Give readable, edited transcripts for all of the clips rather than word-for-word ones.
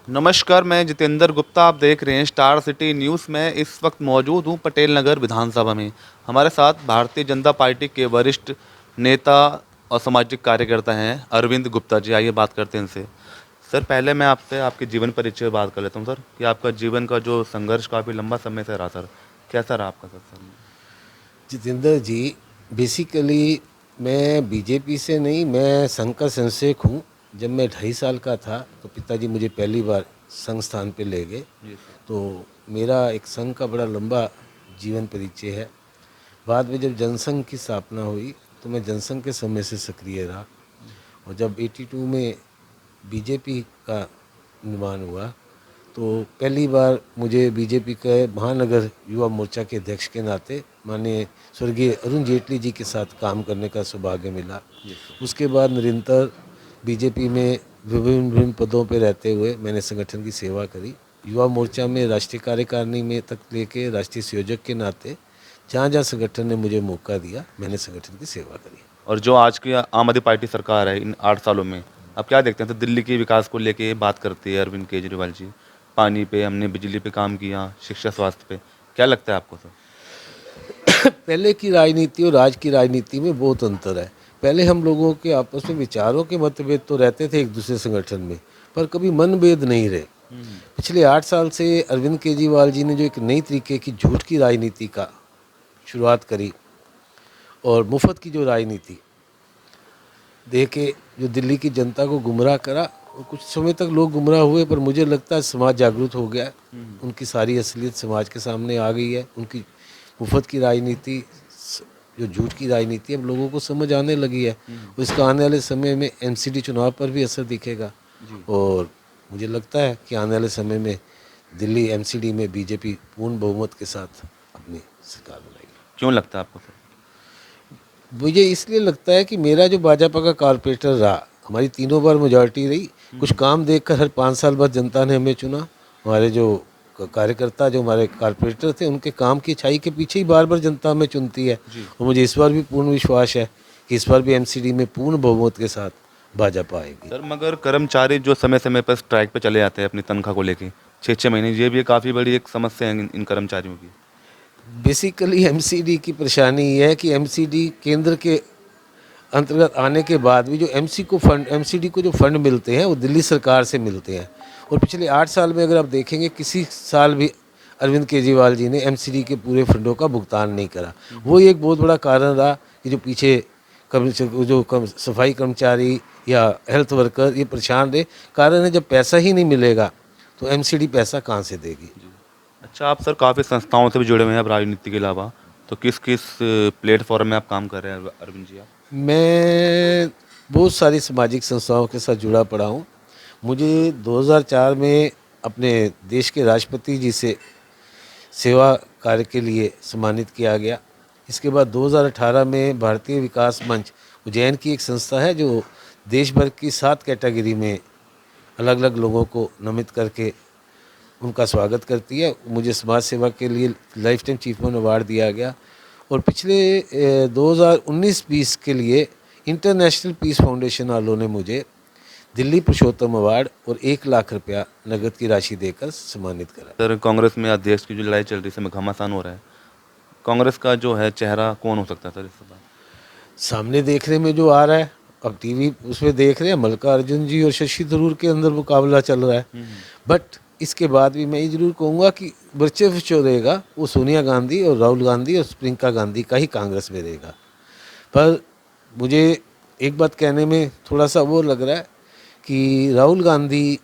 नमस्कार, मैं जितेंद्र गुप्ता। आप देख रहे हैं स्टार सिटी न्यूज़ में। इस वक्त मौजूद हूँ पटेल नगर विधानसभा में। हमारे साथ भारतीय जनता पार्टी के वरिष्ठ नेता और सामाजिक कार्यकर्ता हैं अरविंद गुप्ता जी। आइए बात करते हैं इनसे। सर, पहले मैं आपसे आपके जीवन परिचय बात कर लेता हूँ सर, कि आपका जीवन का जो संघर्ष काफ़ी लंबा समय से रहा सर, कैसा रहा आपका सर? जितेंद्र जी, बेसिकली मैं बीजेपी से नहीं, मैं संघ का संसेवक हूँ। जब मैं 2.5 साल का था तो पिताजी मुझे पहली बार संघ स्थान पे ले गए। जी सर। तो मेरा एक संघ का बड़ा लंबा जीवन परिचय है। बाद में जब जनसंघ की स्थापना हुई तो मैं जनसंघ के समय से सक्रिय रहा, और जब 82 में बीजेपी का निर्माण हुआ तो पहली बार मुझे बीजेपी के महानगर युवा मोर्चा के अध्यक्ष के नाते माननीय स्वर्गीय अरुण जेटली जी के साथ काम करने का सौभाग्य मिला। जी सर। उसके बाद निरंतर बीजेपी में विभिन्न विभिन्न पदों पर रहते हुए मैंने संगठन की सेवा करी। युवा मोर्चा में राष्ट्रीय कार्यकारिणी में तक लेके राष्ट्रीय संयोजक के नाते जहाँ जहाँ संगठन ने मुझे मौका दिया, मैंने संगठन की सेवा करी। और जो आज की आम आदमी पार्टी सरकार है इन 8 सालों में, आप क्या देखते हैं? तो दिल्ली के विकास को लेके बात करती है अरविंद केजरीवाल जी। पानी पे हमने, बिजली पे काम किया, शिक्षा स्वास्थ्य पे। क्या लगता है आपको सर? पहले की राजनीति और आज की राजनीति में बहुत अंतर है। पहले हम लोगों के आपस में विचारों के मतभेद तो रहते थे एक दूसरे संगठन में, पर कभी मनभेद नहीं रहे। पिछले 8 साल से अरविंद केजरीवाल जी ने जो एक नई तरीके की झूठ की राजनीति का शुरुआत करी, और मुफ्त की जो राजनीति दे के जो दिल्ली की जनता को गुमराह करा, और कुछ समय तक लोग गुमराह हुए, पर मुझे लगता है समाज जागरूक हो गया है। उनकी सारी असलियत समाज के सामने आ गई है। उनकी मुफ्त की राजनीति, जो झूठ की राजनीति, अब लोगों को समझ आने लगी है। और इसका आने वाले समय में एमसीडी चुनाव पर भी असर दिखेगा। और मुझे लगता है कि आने वाले समय में दिल्ली एमसीडी में बीजेपी पूर्ण बहुमत के साथ अपनी सरकार बनाएगी। क्यों लगता है आपको सर? मुझे इसलिए लगता है कि मेरा जो भाजपा का कारपोरेटर रहा, हमारी 3 बार मेजॉरिटी रही। कुछ काम देखकर हर 5 साल बाद जनता ने हमें चुना। हमारे जो कार्यकर्ता, जो हमारे कारपोरेटर थे, उनके काम की अच्छाई के पीछे ही बार बार जनता हमें चुनती है। और मुझे इस बार भी पूर्ण विश्वास है कि इस बार भी एमसीडी में पूर्ण बहुमत के साथ भाजपा आएगी। सर, मगर कर्मचारी जो समय समय पर स्ट्राइक पे चले जाते हैं अपनी तनख्वाह को लेके, 6-6 महीने, ये भी काफ़ी बड़ी एक समस्या है इन कर्मचारियों की। बेसिकली एमसीडी की परेशानी ये है कि एमसीडी केंद्र के अंतर्गत आने के बाद भी जो एमसीडी को जो फंड मिलते हैं वो दिल्ली सरकार से मिलते हैं। और पिछले 8 साल में अगर आप देखेंगे, किसी साल भी अरविंद केजरीवाल जी ने एमसीडी के पूरे फंडों का भुगतान नहीं करा। वो एक बहुत बड़ा कारण रहा कि जो पीछे सफाई कर्मचारी या हेल्थ वर्कर ये परेशान रहे। कारण है, जब पैसा ही नहीं मिलेगा तो एमसीडी पैसा कहाँ से देगी। अच्छा, आप सर काफ़ी संस्थाओं से भी जुड़े हुए हैं अब राजनीति के अलावा, तो किस किस प्लेटफॉर्म में आप काम कर रहे हैं अरविंद जी आप? मैं बहुत सारी सामाजिक संस्थाओं के साथ जुड़ा पड़ा हूँ। मुझे 2004 में अपने देश के राष्ट्रपति जी से सेवा कार्य के लिए सम्मानित किया गया। इसके बाद 2018 में भारतीय विकास मंच उज्जैन की एक संस्था है जो देश भर की 7 कैटेगरी में अलग अलग लोगों को नामित करके उनका स्वागत करती है। मुझे समाज सेवा के लिए लाइफ टाइम अचीवमेंट अवार्ड दिया गया। और पिछले 2019-20 के लिए इंटरनेशनल पीस फाउंडेशन वालों ने मुझे दिल्ली पुरुषोत्तम अवार्ड और 1 लाख रुपया नगद की राशि देकर सम्मानित करा। सर, कांग्रेस में अध्यक्ष की जो लड़ाई चल रही है, इसमें घमासान हो रहा है। कांग्रेस का जो है चेहरा कौन हो सकता है सर इस बार? सामने देखने में जो आ रहा है, अब टीवी उसमें देख रहे हैं, मल्लिकार्जुन जी और शशि थरूर के अंदर मुकाबला चल रहा है। बट इसके बाद भी मैं ये जरूर कहूँगा कि वर्चस्व जो रहेगा वो सोनिया गांधी और राहुल गांधी और प्रियंका गांधी का ही कांग्रेस में रहेगा। पर मुझे एक बात कहने में थोड़ा सा वो लग रहा है कि राहुल गांधी,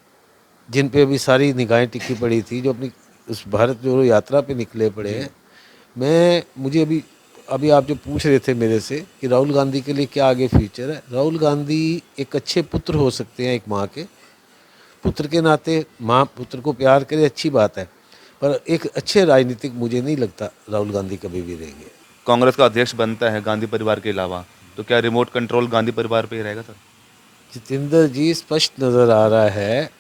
जिन पे अभी सारी निगाहें टिकी पड़ी थी, जो अपनी उस भारत जोड़ो यात्रा पे निकले पड़े हैं, मुझे अभी अभी आप जो पूछ रहे थे मेरे से कि राहुल गांधी के लिए क्या आगे फ्यूचर है, राहुल गांधी एक अच्छे पुत्र हो सकते हैं। एक माँ के पुत्र के नाते माँ पुत्र को प्यार करे, अच्छी बात है, पर एक अच्छे राजनीतिक मुझे नहीं लगता राहुल गांधी कभी भी रहेंगे। कांग्रेस का अध्यक्ष बनता है गांधी परिवार के अलावा, तो क्या रिमोट कंट्रोल गांधी परिवार पे ही रहेगा सर? जितेंद्र जी, स्पष्ट नज़र आ रहा है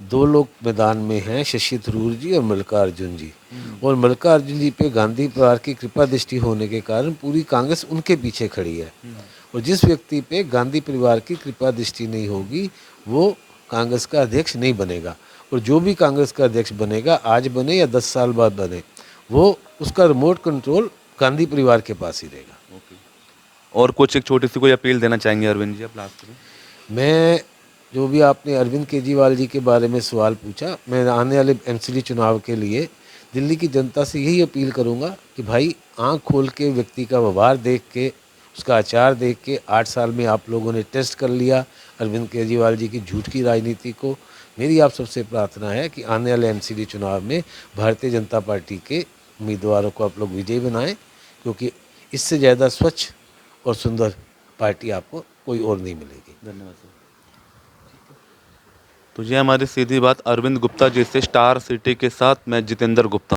2 लोग मैदान में हैं, शशि थरूर जी और मल्लिकार्जुन जी। और मल्लिकार्जुन जी पे गांधी परिवार की कृपा दृष्टि होने के कारण पूरी कांग्रेस उनके पीछे खड़ी है। और जिस व्यक्ति पे गांधी परिवार की कृपा दृष्टि नहीं होगी वो कांग्रेस का अध्यक्ष नहीं बनेगा। और जो भी कांग्रेस का अध्यक्ष बनेगा, आज बने या 10 साल बाद बने, वो उसका रिमोट कंट्रोल गांधी परिवार के पास ही रहेगा। और कुछ एक छोटी सी कोई अपील देना चाहेंगे अरविंद जी आप लास्ट में? मैं जो भी आपने अरविंद केजरीवाल जी के बारे में सवाल पूछा, मैं आने वाले एमसीडी चुनाव के लिए दिल्ली की जनता से यही अपील करूंगा कि भाई आंख खोल के व्यक्ति का व्यवहार देख के, उसका आचार देख के 8 साल में आप लोगों ने टेस्ट कर लिया अरविंद केजरीवाल जी की झूठ की राजनीति को। मेरी आप सबसे प्रार्थना है कि आने वाले एमसीडी चुनाव में भारतीय जनता पार्टी के उम्मीदवारों को आप लोग विजयी बनाएं, क्योंकि इससे ज़्यादा स्वच्छ और सुंदर पार्टी आपको कोई और नहीं मिलेगी। धन्यवाद सर। तो ये हमारी सीधी बात अरविंद गुप्ता जी से, स्टार सिटी के साथ मैं जितेंद्र गुप्ता।